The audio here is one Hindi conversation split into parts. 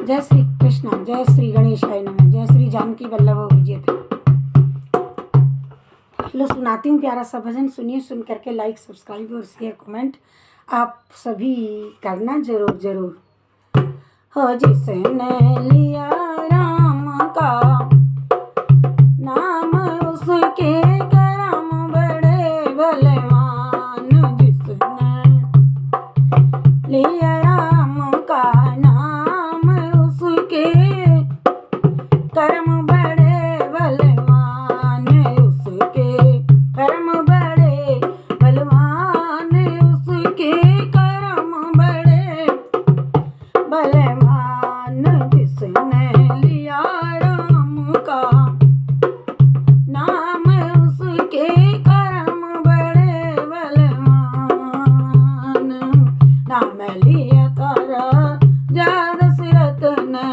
जय श्री कृष्ण, जय श्री गणेशाय नमः, जय श्री जानकी वल्लभ विजय थे। लो सुनाती हूँ प्यारा सा भजन, सुनिए। सुन करके लाइक, सब्सक्राइब और शेयर कमेंट आप सभी करना जरूर जरूर। हो जिसने लिया राम का नाम, उसके करम बड़े बलवान। जिसने लिया राम का नाम, उसके कर्म बड़े बलवान। उसके कर्म बड़े बलवान, उसके कर्म बड़े बलवान। जिसने लिया राम का नाम, उसके कर्म बड़े बलवान। नाम लिया तारा जा दशरथ ने,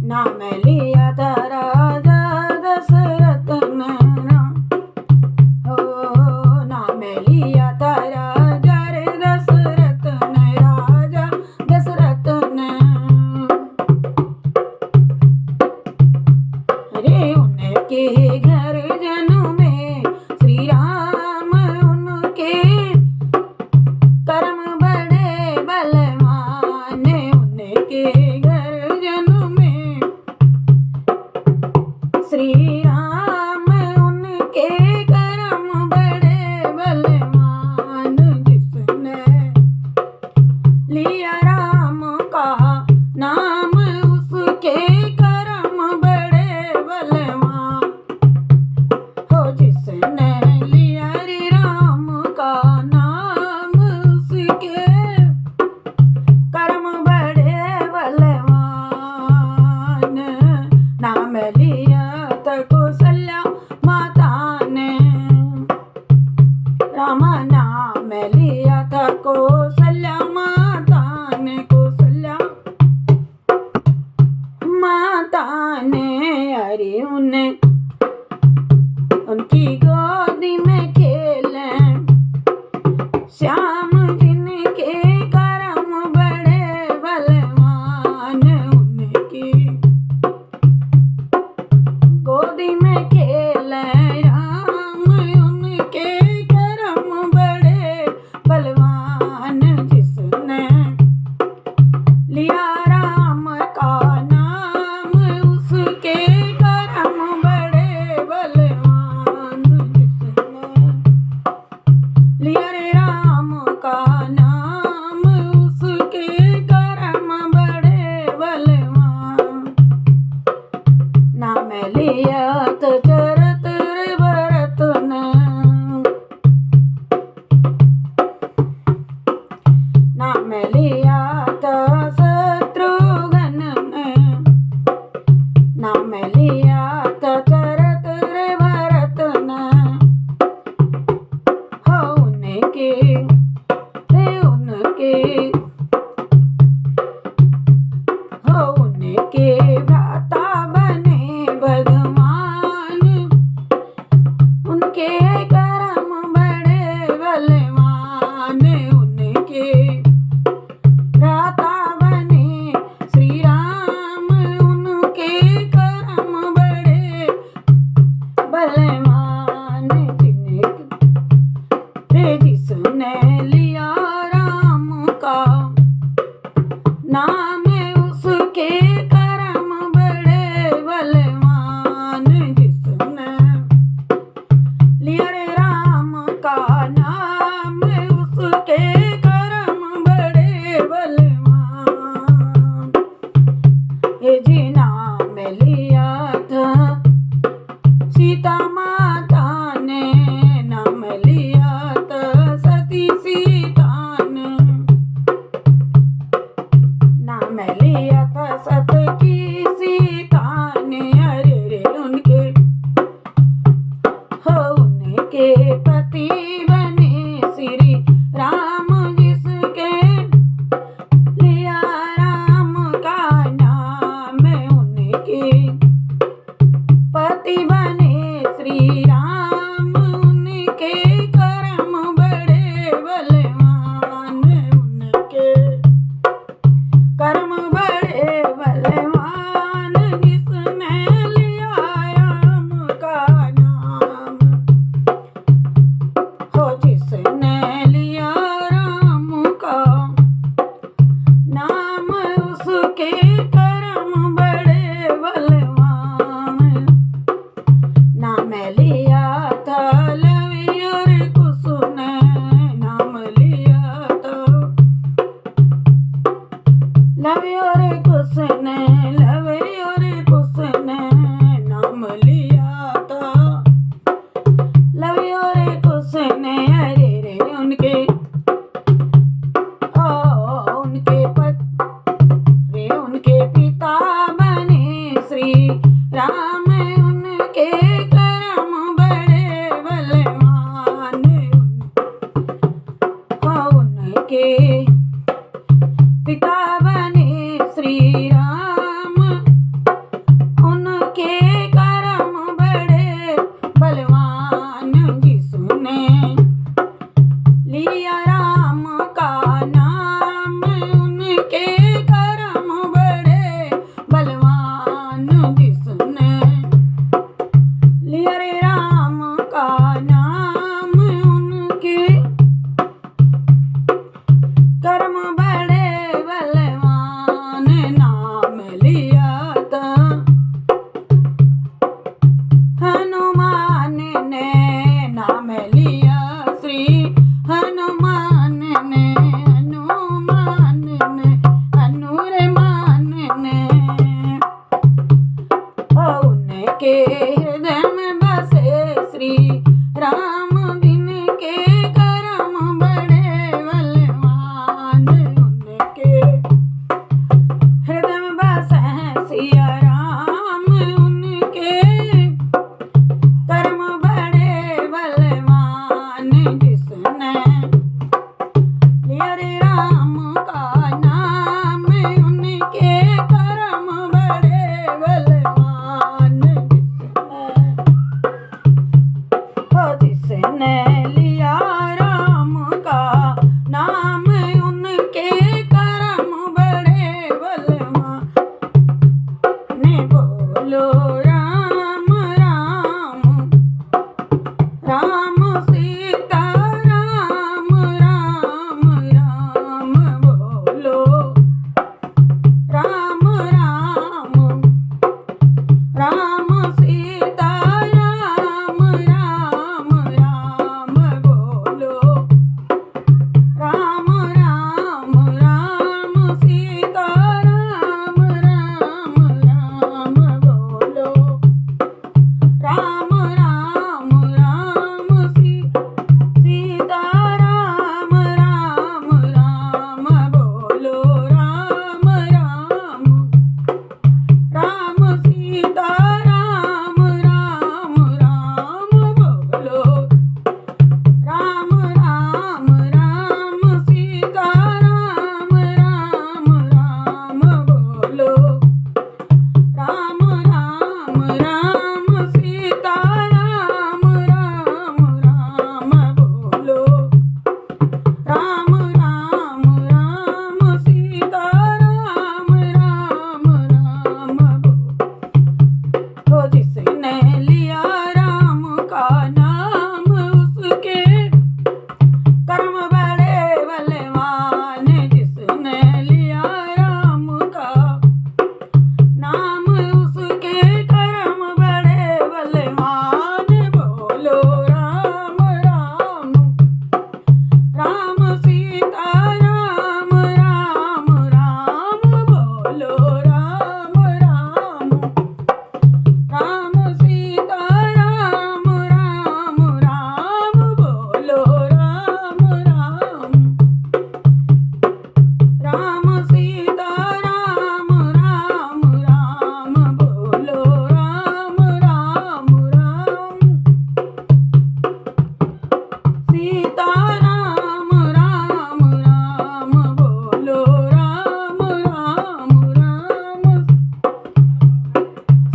नाम लिया तारा जा दशरथ ने। हो नाम लिया तारा जा रे दशरथ ने, राजा दशरथ ने। अरे उनके घर जन्मे श्री राम, उनके कर्म बड़े बलवान। उनके घर जन्मे श्री राम, उनके कर्म बड़े बलवान। जिसने लिया राम का नाम, उसके कर्म बड़े बलवान। हो जिसने लिया रे राम का नाम, उसके कर्म बड़े बलवान। नाम लिया तो कौशल्या माता ने, रामा नाम लिया था कौशल्या माता ने। कौशल्या माता ने, अरे उन्हें उनकी गोदी में खेले श्याम, जिनके कर्म बड़े बलवान। उनकी गोदी में खेले राम, उनके कर्म बड़े बलवान। जिसने लिया राम का नाम, उसके कर्म बड़े बलवान। जिसने लिया रे राम का नाम, उसके कर्म बड़े बलवान। नाम लिया तो चरत रे भरत ने, नाम लिया तो शत्रुघ्न ने। नाम लिया तो चरत रे भरत ने। हो उनके रे उनके, हो उनके भ्राता बने भगवान। उनके कर्म बड़े बलवान। उनके भ्राता बने श्री राम, उनके कर्म बड़े बलवान। जिसने लिया राम का नाम, उसके कर्म बड़े बलवान। जिसने लिया रे राम का नाम, उसके कर्म बड़े बलवान। हे जी नाम लिया था सीता माता ने, नाम लिया था सती सीता ने। लवियो रे किसने, लवियो रे किसने नाम लिया था, लवियो रे किसने, अरे रे उनके उनके पिता बने श्री राम, उनके कर्म बड़े बलवान, उनके पिता बने श्री राम, उनके कर्म बड़े बलवान, जिसने लिया राम का नाम, उनके कर्म बड़े बलवान, जिसने लिया रे राम का नाम, उनके कर्म बड़े बलवान, नाम लिया था हनुमान ने, नाम लिया श्री हनुमान ने, हनुमान ने, हनुमान ने, उनके हृदय में बसे श्री राम, जिनके कर्म बड़े बलवान, उनके हृदय में बसे सिया राम, उनके कर्म बड़े बलवान, जिसने लिया रे राम का नाम, उनके कर्म बड़े बलवान, जिसने लिया राम का नाम, उनके कर्म बड़े बलवान, ने बोलो राम राम, राम सीता राम, राम राम, बोलो राम राम, राम सीता राम, राम राम, बोलो राम राम, राम सीता राम, राम राम, बोलो राम राम, राम सीता राम, राम राम, बोलो राम राम, राम सीता राम, राम राम, बोलो राम राम, राम सीता राम, राम राम, बोलो राम राम, राम सीता राम, राम राम, बोलो राम राम, राम सीता राम, राम राम, जिसने लिया राम का नाम, उसके कर्म बड़े बलवान, जिसने लिया राम का नाम, उसके कर्म बड़े बलवान, बोलो राम राम, राम सीता राम, राम राम, बोलो राम राम, राम सीता राम, राम राम, बोलो राम राम, राम सीता राम, राम राम, बोलो राम राम, राम सीता राम, राम राम, बोलो राम राम, राम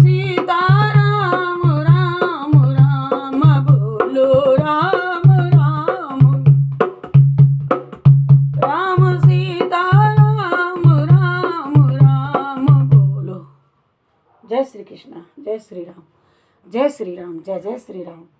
सीता राम, राम राम, बोलो राम राम, राम सीता राम, राम राम, बोलो। जय श्री कृष्ण, जय श्री राम, जय श्री राम, जय जय श्री राम।